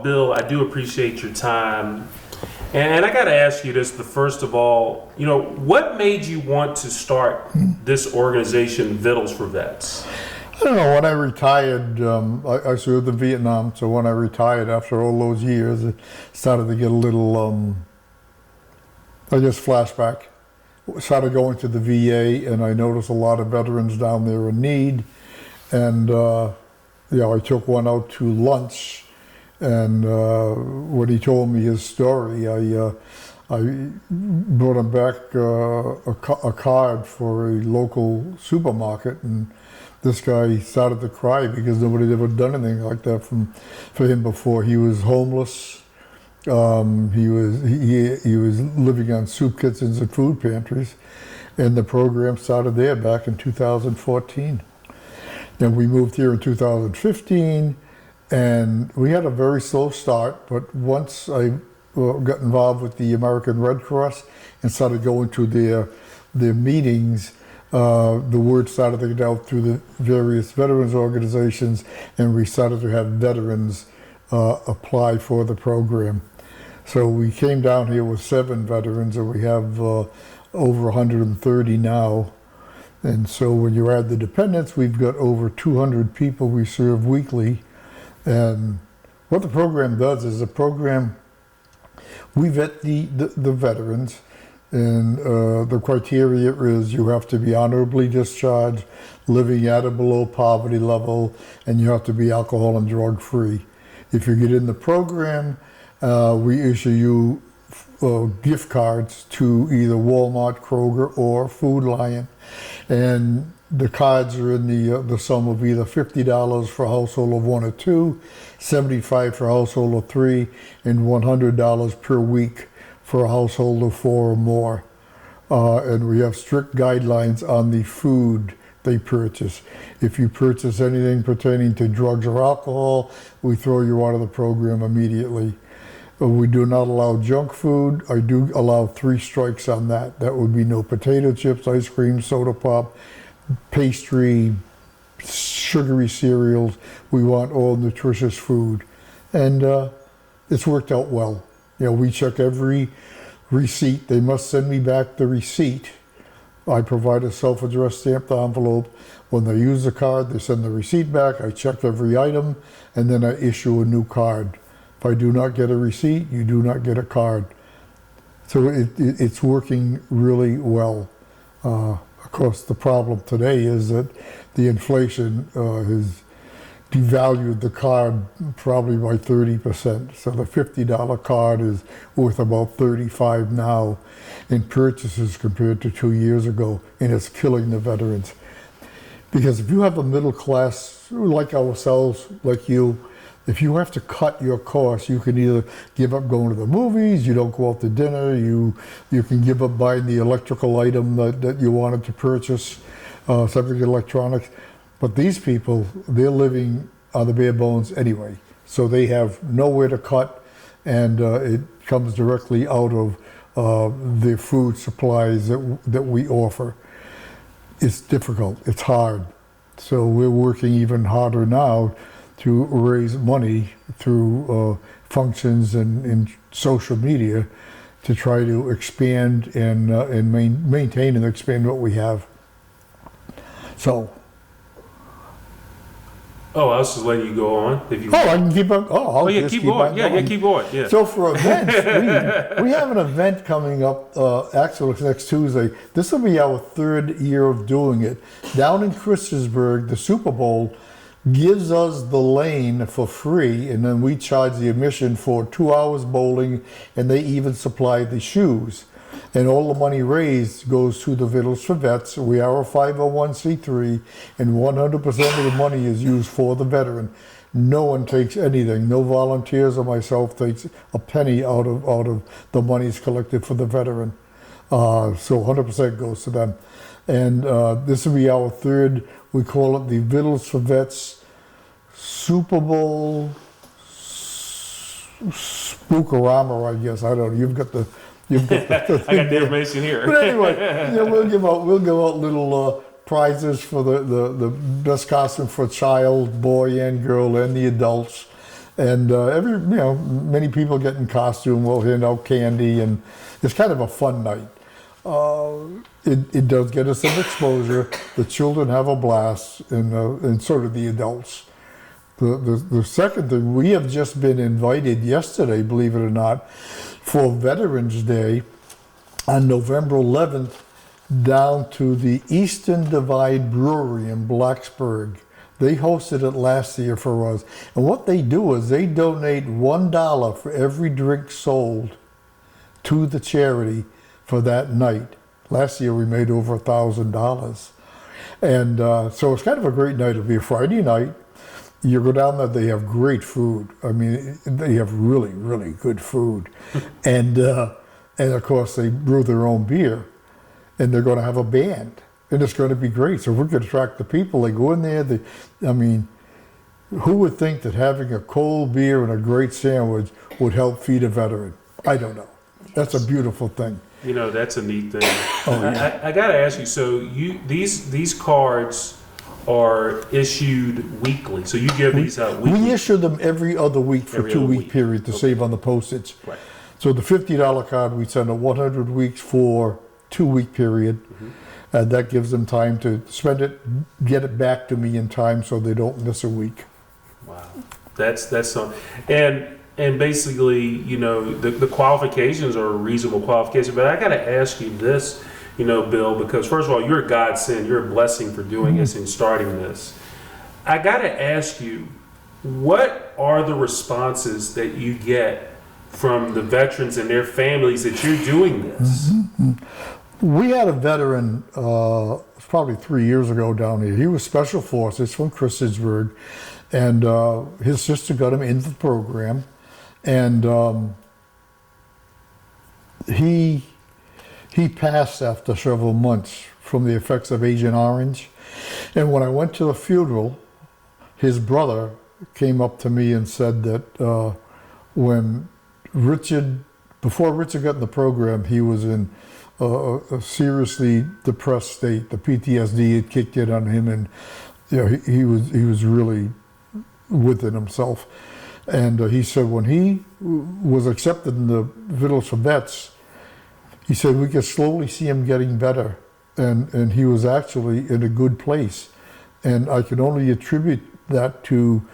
Bill, I do appreciate your time. And I got to ask you this, but first of all, what made you want to start this organization, Vittles for Vets? I don't know, when I retired, I served in Vietnam, so when I retired after all those years, it started to get a little, flashback. Started going to the VA, and I noticed a lot of veterans down there in need. And, I took one out to lunch, and when he told me his story, I brought him back a card for a local supermarket, and this guy started to cry because nobody had ever done anything like that for him before. He was homeless. He was living on soup kitchens and food pantries, and the program started there back in 2014. Then we moved here in 2015, and we had a very slow start, but once I got involved with the American Red Cross and started going to their meetings, the word started to get out through the various veterans organizations, and we started to have veterans apply for the program. So we came down here with 7 veterans, and we have over 130 now. And so when you add the dependents, we've got over 200 people we serve weekly. And what the program does is we vet the veterans, and the criteria is you have to be honorably discharged, living at or below poverty level, and you have to be alcohol and drug free. If you get in the program, we issue you gift cards to either Walmart, Kroger, or Food Lion, and the cards are in the sum of either $50 for a household of 1 or 2, $75 for a household of 3, and $100 per week for a household of 4 or more. And we have strict guidelines on the food they purchase. If you purchase anything pertaining to drugs or alcohol, we throw you out of the program immediately. We do not allow junk food. I do allow 3 strikes on that. That would be no potato chips, ice cream, soda pop, pastry, sugary cereals. We want all nutritious food. And it's worked out well. We check every receipt. They must send me back the receipt. I provide a self-addressed stamped envelope. When they use the card, they send the receipt back. I check every item, and then I issue a new card. If I do not get a receipt, you do not get a card. So it's working really well. Of course, the problem today is that the inflation has devalued the card probably by 30%. So the $50 card is worth about $35 now in purchases compared to 2 years ago, and it's killing the veterans. Because if you have a middle class like ourselves, like you, if you have to cut your costs, you can either give up going to the movies, you don't go out to dinner, you can give up buying the electrical item that you wanted to purchase, something electronics. But these people, they're living on the bare bones anyway. So they have nowhere to cut, and it comes directly out of the food supplies that we offer. It's difficult, it's hard. So we're working even harder now to raise money through functions and social media to try to expand and maintain and expand what we have. So. Oh, I was just letting you go on. I can keep on. I'll yeah, just keep going. on Yeah, keep going. Yeah. So for events, we have an event coming up. Actually, it's next Tuesday. This will be our 3rd year of doing it. Down in Christiansburg, the Super Bowl gives us the lane for free, and then we charge the admission for 2 hours bowling, and they even supply the shoes. And all the money raised goes to the Vittles for Vets. We are a 501c3, and 100% of the money is used for the veteran. No one takes anything. No volunteers or myself takes a penny out of the monies collected for the veteran. So 100% goes to them. And this will be our 3rd. We call it the Vittles for Vets Super Bowl Spookorama, I guess. I don't know. You've got the I got the information here. But anyway, we'll give out little prizes for the best costume for child, boy and girl, and the adults. And many people get in costume, we'll hand out candy, and it's kind of a fun night. It does get us some exposure. The children have a blast, and so do the adults. The second thing, we have just been invited yesterday, believe it or not, for Veterans Day on November 11th down to the Eastern Divide Brewery in Blacksburg. They hosted it last year for us. And what they do is they donate $1 for every drink sold to the charity for that night. Last year we made over $1,000. And so it's kind of a great night. It'll be a Friday night. You go down there, they have great food. I mean, they have really, really good food. And of course they brew their own beer. And they're going to have a band. And it's going to be great. So we're going to attract the people. They go in there. Who would think that having a cold beer and a great sandwich would help feed a veteran? I don't know. That's a beautiful thing. That's a neat thing. I got to ask you. So these cards are issued weekly. So you give these out weekly. We issue them every other week for a 2-week period to save on the postage. Right. So the $50 card we send out 100 weeks for 2-week period. Mm-hmm. And that gives them time to spend it, get it back to me in time so they don't miss a week. Wow. That's something. And basically, the qualifications are a reasonable qualification. But I got to ask you this, Bill, because first of all, you're a godsend. You're a blessing for doing this and starting this. I got to ask you, what are the responses that you get from the veterans and their families that you're doing this? Mm-hmm. We had a veteran, probably 3 years ago down here. He was Special Forces from Christiansburg, and his sister got him into the program. And he passed after several months from the effects of Agent Orange. And when I went to the funeral, his brother came up to me and said that before Richard got in the program, he was in a seriously depressed state. The PTSD had kicked in on him, and he was really within himself. And he said when he was accepted in the Vittles for Vets, he said we could slowly see him getting better, and he was actually in a good place. And I can only attribute that to,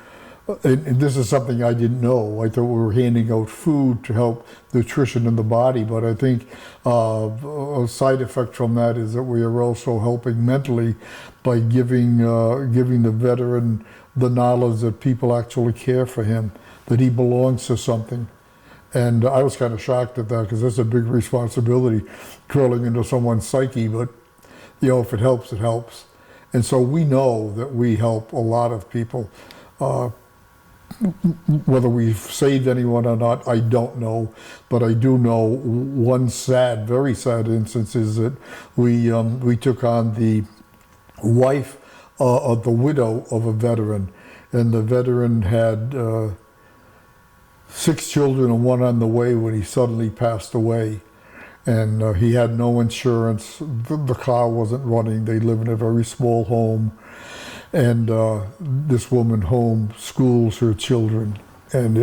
and this is something I didn't know. I thought we were handing out food to help nutrition in the body, but I think a side effect from that is that we are also helping mentally by giving the veteran the knowledge that people actually care for him, that he belongs to something. And I was kind of shocked at that, because that's a big responsibility, curling into someone's psyche, but if it helps, it helps. And so we know that we help a lot of people. Whether we've saved anyone or not, I don't know, but I do know one very sad instance is that we took on the wife of the widow of a veteran, and the veteran had 6 children and one on the way when he suddenly passed away. And he had no insurance, the car wasn't running, they live in a very small home. And this woman home schools her children, and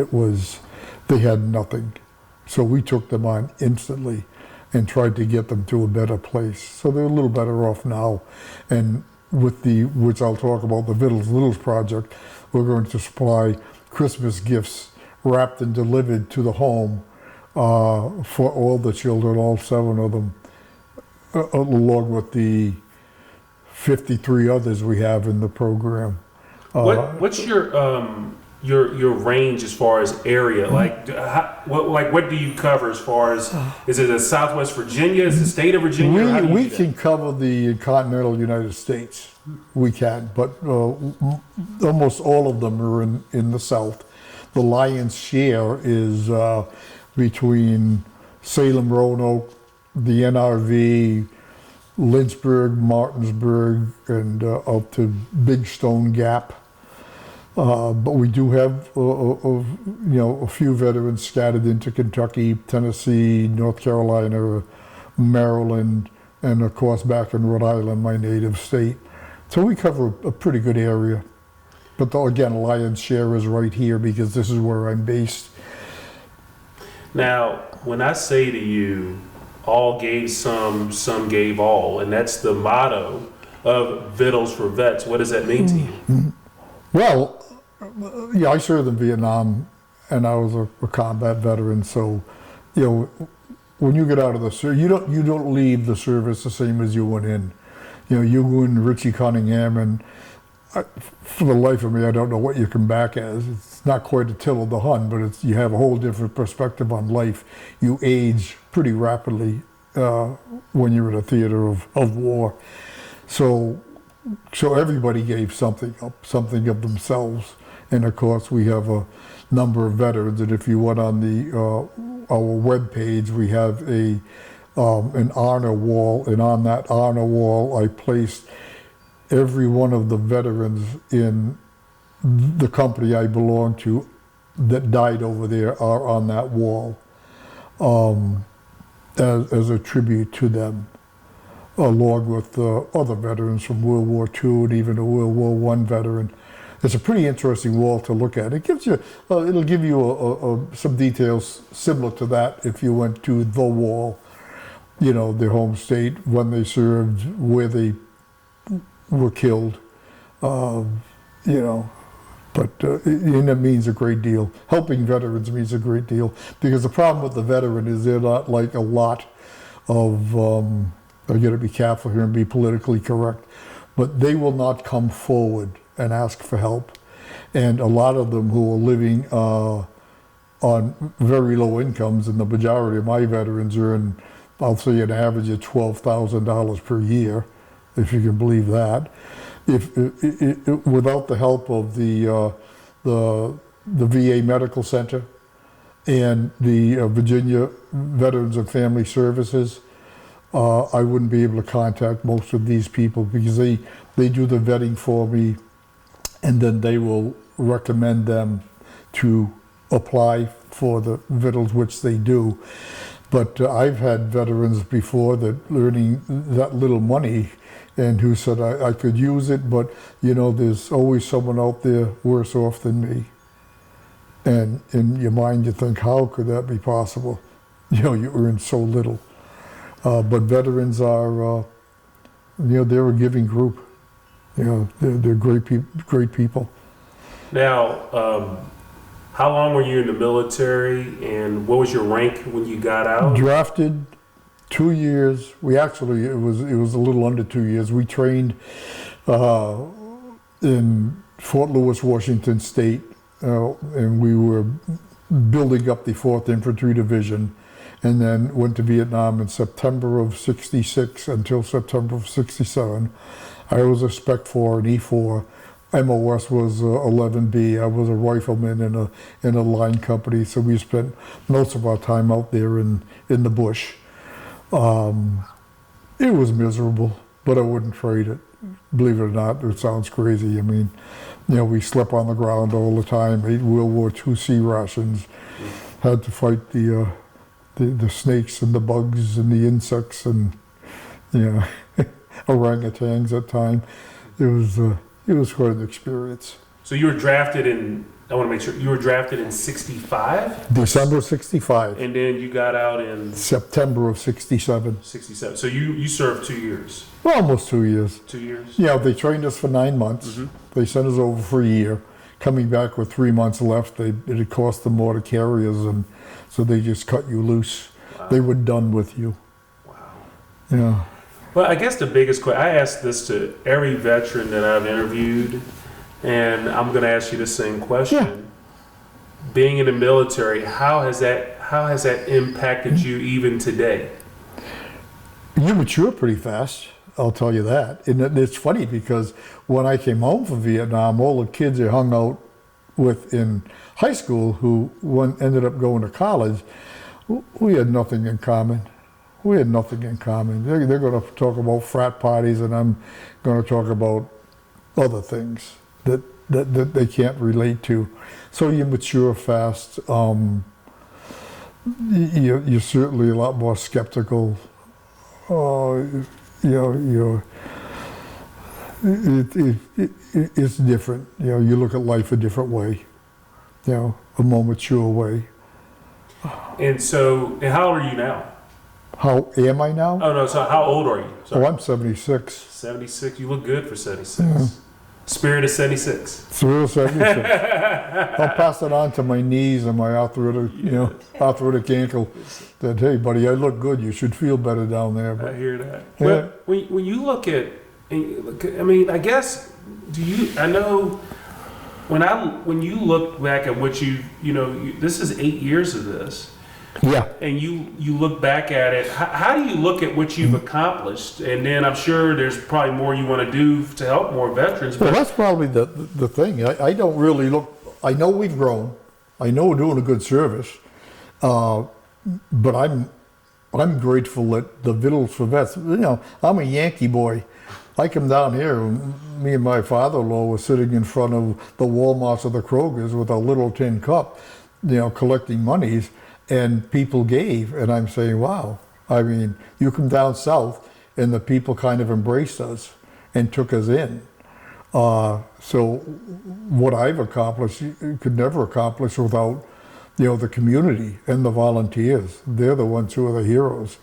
they had nothing. So we took them on instantly and tried to get them to a better place. So they're a little better off now. And with which I'll talk about, the Vittles project, we're going to supply Christmas gifts wrapped and delivered to the home for all the children, all 7 of them, along with the 53 others we have in the program. What's your range as far as area? What do you cover as far as, is it a Southwest Virginia? Is it the state of Virginia? We can cover the continental United States. We can, but almost all of them are in the South. The lion's share is between Salem, Roanoke, the NRV, Lynchburg, Martinsburg, and up to Big Stone Gap. But we do have a few veterans scattered into Kentucky, Tennessee, North Carolina, Maryland, and of course back in Rhode Island, my native state. So we cover a pretty good area. But again, lion's share is right here because this is where I'm based. Now, when I say to you, all gave some gave all, and that's the motto of Vittles for Vets, what does that mean to you? Well, yeah, I served in Vietnam, and I was a combat veteran. So, you know, when you get out of the service, you don't leave the service the same as you went in. You know, you go in Richie Cunningham, and for the life of me, I don't know what you come back as. It's not quite Attila the Hun, but you have a whole different perspective on life. You age pretty rapidly when you're in a theater of war. So everybody gave something up, something of themselves. And of course, we have a number of veterans. And if you went on our web page, we have an honor wall. And on that honor wall, I placed every one of the veterans in the company I belong to that died over there are on that wall as a tribute to them, along with other veterans from World War II and even a World War I veteran. It's a pretty interesting wall to look at. It gives you, it'll give you some details similar to that if you went to the wall, you know, their home state, when they served, where they were killed, you know. But and it means a great deal. Helping veterans means a great deal, because the problem with the veteran is they're not like a lot of, I gotta be careful here and be politically correct, but they will not come forward and ask for help. And a lot of them who are living on very low incomes, and the majority of my veterans earn, I'll say, an average of $12,000 per year, if you can believe that. Without the help of the VA Medical Center and the Virginia Veterans and Family Services, I wouldn't be able to contact most of these people, because they do the vetting for me, and then they will recommend them to apply for the Vittles, which they do. But I've had veterans before that earning that little money, and who said, I could use it, but you know, there's always someone out there worse off than me. And in your mind, you think, how could that be possible? You know, you earn so little. But veterans are, you know, they're a giving group. You know, they're great people. Now, how long were you in the military, and what was your rank when you got out? Drafted 2 years. We actually, it was a little under 2 years. We trained in Fort Lewis, Washington State, and we were building up the 4th Infantry Division, and then went to Vietnam in September of '66 until September of '67. I was a Spec 4 and E4. MOS was 11B. I was a rifleman in a line company, so we spent most of our time out there in the bush. It was miserable, but I wouldn't trade it. Believe it or not, it sounds crazy. I mean, you know, we slept on the ground all the time, ate World War II C rations, had to fight the snakes and the bugs and the insects and, you know, orangutans at times. It was quite an experience. So you were drafted in, I want to make sure, you were drafted in 65? December '65. And then you got out in September of '67. 67. So you served 2 years. Well, almost 2 years. 2 years? Yeah, they trained us for 9 months. Mm-hmm. They sent us over for a year. Coming back with 3 months left, it had cost them more to carry us, and so they just cut you loose. Wow. They were done with you. Wow. Yeah. Well, I guess the biggest question, I ask this to every veteran that I've interviewed, and I'm going to ask you the same question. Yeah. Being in the military, how has that impacted you even today? You mature pretty fast, I'll tell you that. And it's funny because when I came home from Vietnam, all the kids I hung out with in high school who ended up going to college, we had nothing in common. We had nothing in common. They're going to talk about frat parties, and I'm going to talk about other things that they can't relate to. So you mature fast. You're certainly a lot more skeptical. You know, It's different. You know, you look at life a different way. You know, a more mature way. And so, and how old are you now? How am I now? Oh no, so how old are you? Oh, I'm 76. 76. You look good for 76. Spirit of 76. Thrill 76. I'll pass it on to my knees and my arthritic ankle. That, hey, buddy, I look good. You should feel better down there. I But, hear that. Yeah. Well, when you look at, I mean, I guess, I know, when you look back at what this is 8 years of this, yeah. and you look back at it, how do you look at what you've accomplished? And then I'm sure there's probably more you want to do to help more veterans. Well, But that's probably the thing. I don't really look. I know we've grown. I know we're doing a good service. But I'm grateful that the Vittles for Vets. You know, I'm a Yankee boy. I come down here, and me and my father-in-law were sitting in front of the Walmarts or the Krogers with a little tin cup, you know, collecting monies, and people gave. And I'm saying, wow. I mean, you come down south, and the people kind of embraced us and took us in. So what I've accomplished, you could never accomplish without, you know, the community and the volunteers. They're the ones who are the heroes.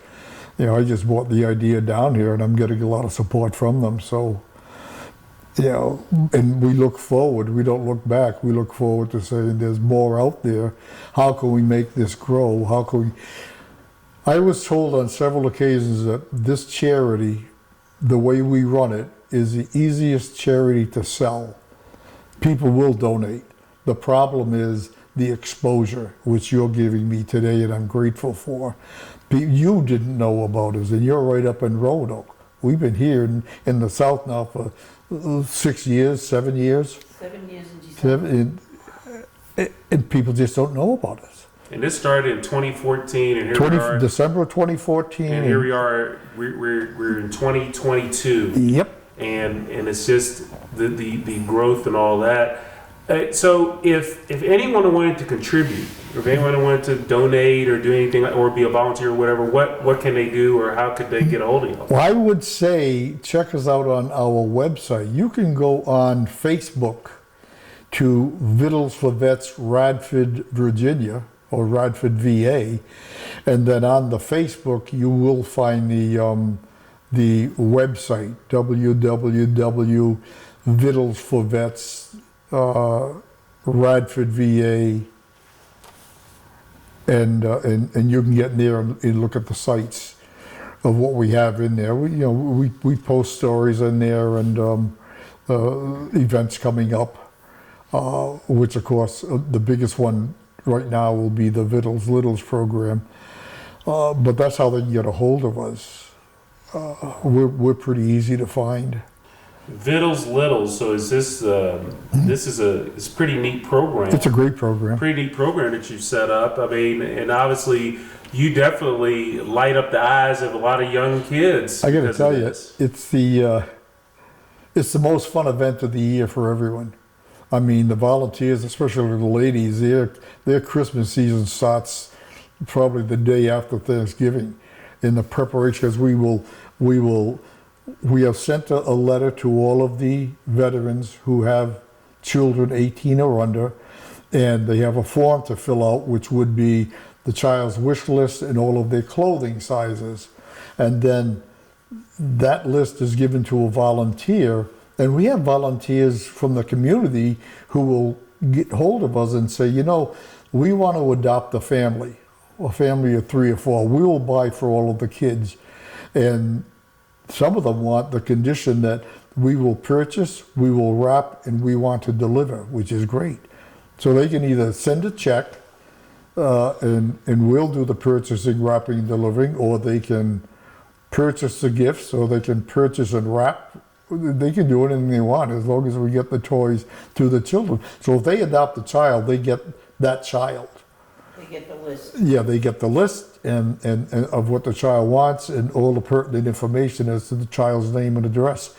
You know, I just brought the idea down here, and I'm getting a lot of support from them. So, you know, and we look forward. We don't look back. We look forward to saying there's more out there. How can we make this grow? How can we... I was told on several occasions that this charity, the way we run it, is the easiest charity to sell. People will donate. The problem is the exposure, which you're giving me today, and I'm grateful for. You didn't know about us, and you're right up in Roanoke. We've been here in the South now for 6 years, 7 years. 7 years in December. And people just don't know about us. and this started in 2014, and here we are. December 2014. And here we are. We're in 2022. Yep. And it's just the growth and all that. So if anyone wanted to contribute, or if anyone wanted to donate or do anything, or be a volunteer or whatever, what can they do, or how could they get a hold of you? Well, I would say check us out on our website. You can go on Facebook to Vittles for Vets Radford, Virginia, or Radford, VA, and then on the Facebook you will find the website www.vittlesforvets Radford, VA, and you can get in there and look at the sites of what we have in there. We post stories in there and events coming up, which of course the biggest one right now will be the Vittles Littles program. But that's how they can get a hold of us. We're pretty easy to find. Vittles Littles. So is this it's a pretty neat program. It's a great program. Pretty neat program that you've set up. I mean, and obviously you definitely light up the eyes of a lot of young kids. I got to because tell of you, this. it's the most fun event of the year for everyone. I mean, the volunteers, especially the ladies, their Christmas season starts probably the day after Thanksgiving in the preparation, because we have sent a letter to all of the veterans who have children 18 or under, and they have a form to fill out, which would be the child's wish list and all of their clothing sizes. And then that list is given to a volunteer, and we have volunteers from the community who will get hold of us and say, we want to adopt a family of 3 or 4. We will buy for all of the kids. And some of them want the condition that we will purchase, we will wrap, and we want to deliver, which is great. So they can either send a check and we'll do the purchasing, wrapping, and delivering, or they can purchase the gifts, or they can purchase and wrap. They can do anything they want as long as we get the toys to the children. So if they adopt a child, they get that child. They get the list. Yeah, they get the list and of what the child wants and all the pertinent information as to the child's name and address.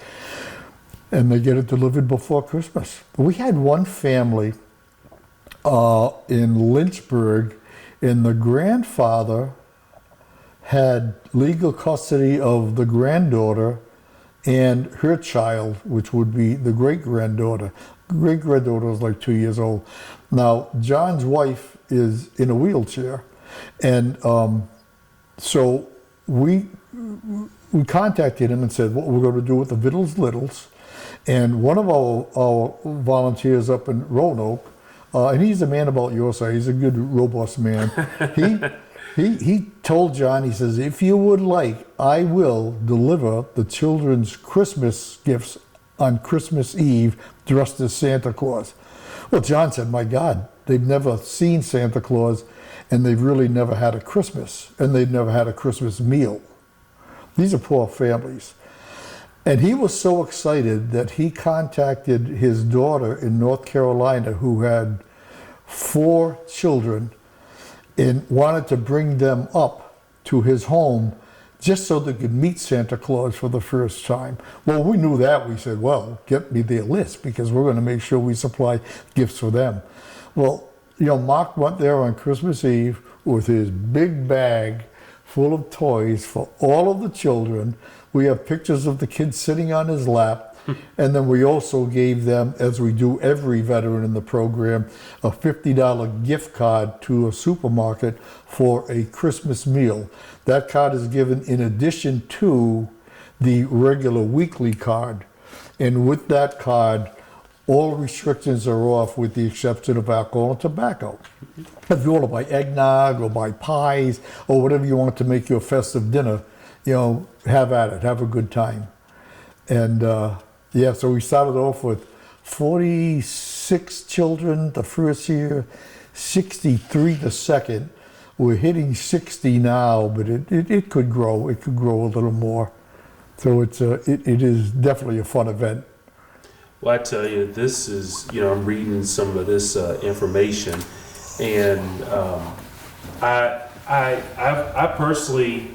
And they get it delivered before Christmas. We had one family in Lynchburg, and the grandfather had legal custody of the granddaughter and her child, which would be the great-granddaughter. Great-granddaughter was like 2 years old. Now, John's wife is in a wheelchair, and so we contacted him and said what we're going to do with the Vittles Littles. And one of our volunteers up in Roanoke, and he's a man about your size, he's a good, robust man. He told John, he says, if you would like, I will deliver the children's Christmas gifts on Christmas Eve dressed as Santa Claus. Well, John said, my God, they've never seen Santa Claus, and they've really never had a Christmas, and they've never had a Christmas meal. These are poor families. And he was so excited that he contacted his daughter in North Carolina, who had 4 children, and wanted to bring them up to his home just so they could meet Santa Claus for the first time. Well, we knew that. We said, well, get me their list, because we're going to make sure we supply gifts for them. Well, Mark went there on Christmas Eve with his big bag full of toys for all of the children. We have pictures of the kids sitting on his lap. And then we also gave them, as we do every veteran in the program, a $50 gift card to a supermarket for a Christmas meal. That card is given in addition to the regular weekly card. And with that card, all restrictions are off with the exception of alcohol and tobacco. If you want to buy eggnog or buy pies or whatever you want to make your festive dinner, have at it, have a good time. And so we started off with 46 children the first year, 63 the second. We're hitting 60 now, but it could grow. It could grow a little more. So it is definitely a fun event. Well, I tell you, this is, I'm reading some of this information, and I personally,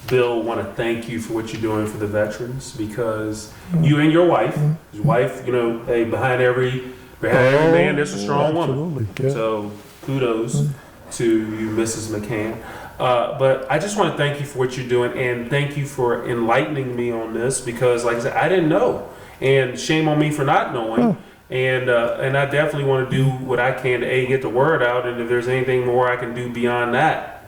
Bill, want to thank you for what you're doing for the veterans, because you and your wife, hey, behind every man, there's a strong woman. Yeah. So kudos to you, Mrs. McCann. But I just want to thank you for what you're doing, and thank you for enlightening me on this, because, like I said, I didn't know. And shame on me for not knowing. And I definitely want to do what I can to get the word out. And if there's anything more I can do beyond that,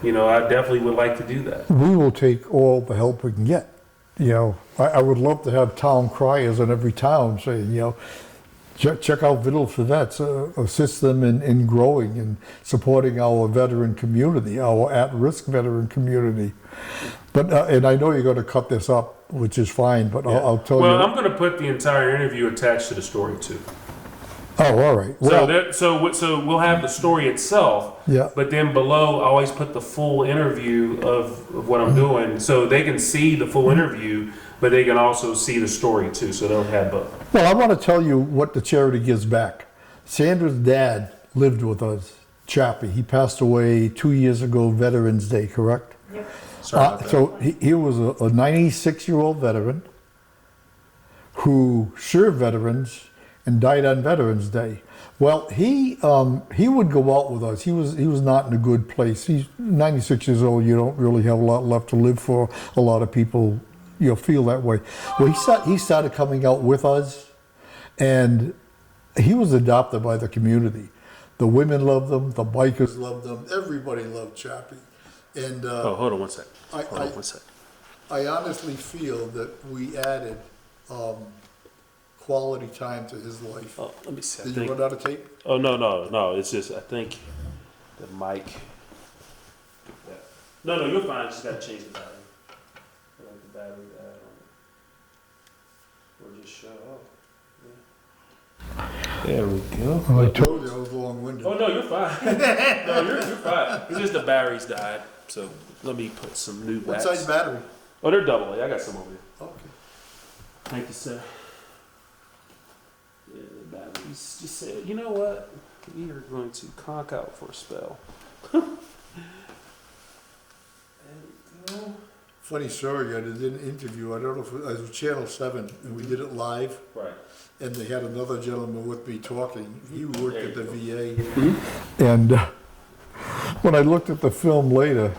I definitely would like to do that. We will take all the help we can get. I would love to have town criers in every town saying, check out Vittles for Vets, assist them in growing and supporting our veteran community, our at-risk veteran community. But and I know you're going to cut this up, which is fine, but Yeah. I'll tell you. Well, I'm going to put the entire interview attached to the story too. Oh, all right. Well, So we'll have the story itself. Yeah. But then below, I always put the full interview of what I'm doing, so they can see the full interview, but they can also see the story too. So they'll have both. Well, I want to tell you what the charity gives back. Sandra's dad lived with us, Chappie. He passed away 2 years ago, Veterans Day, correct? Yep. Sorry about that. So he was a 96-year-old veteran who served veterans and died on Veterans Day. Well, he would go out with us. He was not in a good place. He's 96 years old. You don't really have a lot left to live for. A lot of people, feel that way. Well, he started coming out with us, and he was adopted by the community. The women loved him. The bikers loved him. Everybody loved Chappie. And Hold on one sec. I honestly feel that we added quality time to his life. Oh, let me see. Did you run out of tape? Oh, no. It's just, I think the mic. No, you're fine. Just got to change the battery. The battery or just shut off. Yeah. There we go. Well, I told you I was long-winded. Oh, no, you're fine. No, you're fine. It's just the batteries died. So let me put some new What batteries. size battery? Oh, they're double A. I got some over here. Okay. Thank you, sir. Yeah, the batteries just said, you know what? We are going to conk out for a spell. There we go. Funny story, I did an interview, I don't know if it was Channel 7, and we did it live, Right. and they had another gentleman with me talking. He worked There at the you VA. And when I looked at the film later,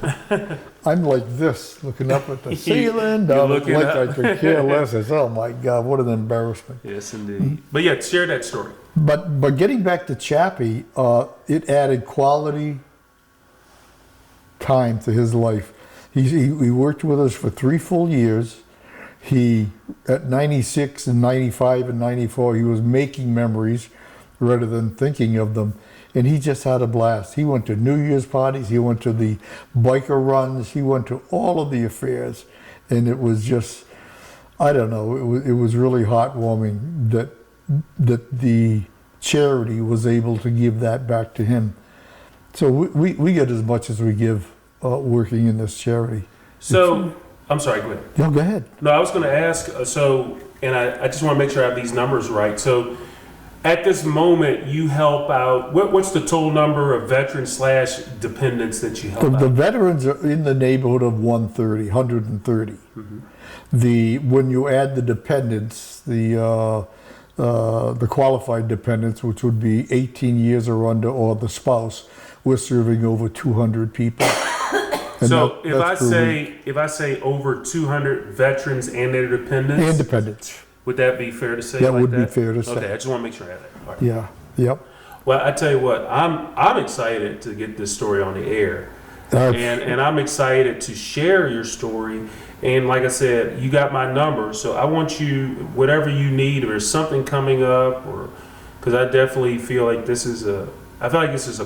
I'm like this, looking up at the ceiling, down looking like up. I could care less. I said, oh my God, what an embarrassment. Yes, indeed. But yeah, share that story. But getting back to Chappie, it added quality time to his life. He worked with us for 3 full years. He, at 96 and 95 and 94, he was making memories rather than thinking of them. And he just had a blast. He went to New Year's parties. He went to the biker runs. He went to all of the affairs. And it was just, I don't know, it was really heartwarming that the charity was able to give that back to him. So we get as much as we give working in this charity. So, I'm sorry, go ahead. No, go ahead. No, I was going to ask, I just want to make sure I have these numbers right. So, at this moment, you help out, what's the total number of veterans/dependents that you help The out? veterans are in the neighborhood of 130. When you add the dependents, the qualified dependents, which would be 18 years or under, or the spouse, we're serving over 200 people. And So that's if I say over 200 veterans and their dependents, independents. would that be fair to say? That like would be fair to say. Okay, I just want to make sure I have that. All right. Yeah. Yep. Well, I tell you what, I'm excited to get this story on the air, and I'm excited to share your story. And like I said, you got my number, so I want you, whatever you need, or there's something coming up, or because I definitely feel like this is a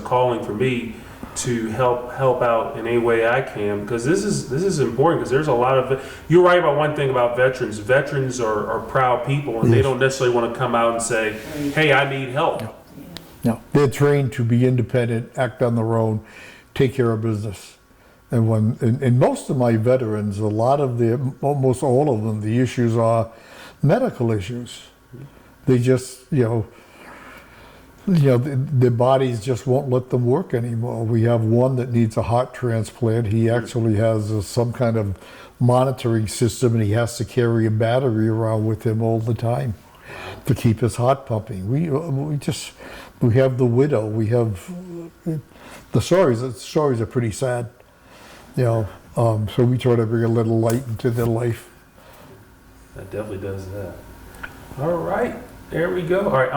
calling for me to help out in any way I can, because this is important, because there's a lot of, you're right about one thing about veterans. Veterans are proud people, and they don't necessarily want to come out and say, hey, I need help. No. They're trained to be independent, act on their own, take care of business. And most of my veterans, almost all of them, the issues are medical issues. They just, their bodies just won't let them work anymore. We have one that needs a heart transplant. He actually has some kind of monitoring system, and he has to carry a battery around with him all the time to keep his heart pumping. We have the widow. We have the stories. The stories are pretty sad, so we try to bring a little light into their life. That definitely does that. All right, there we go. All right.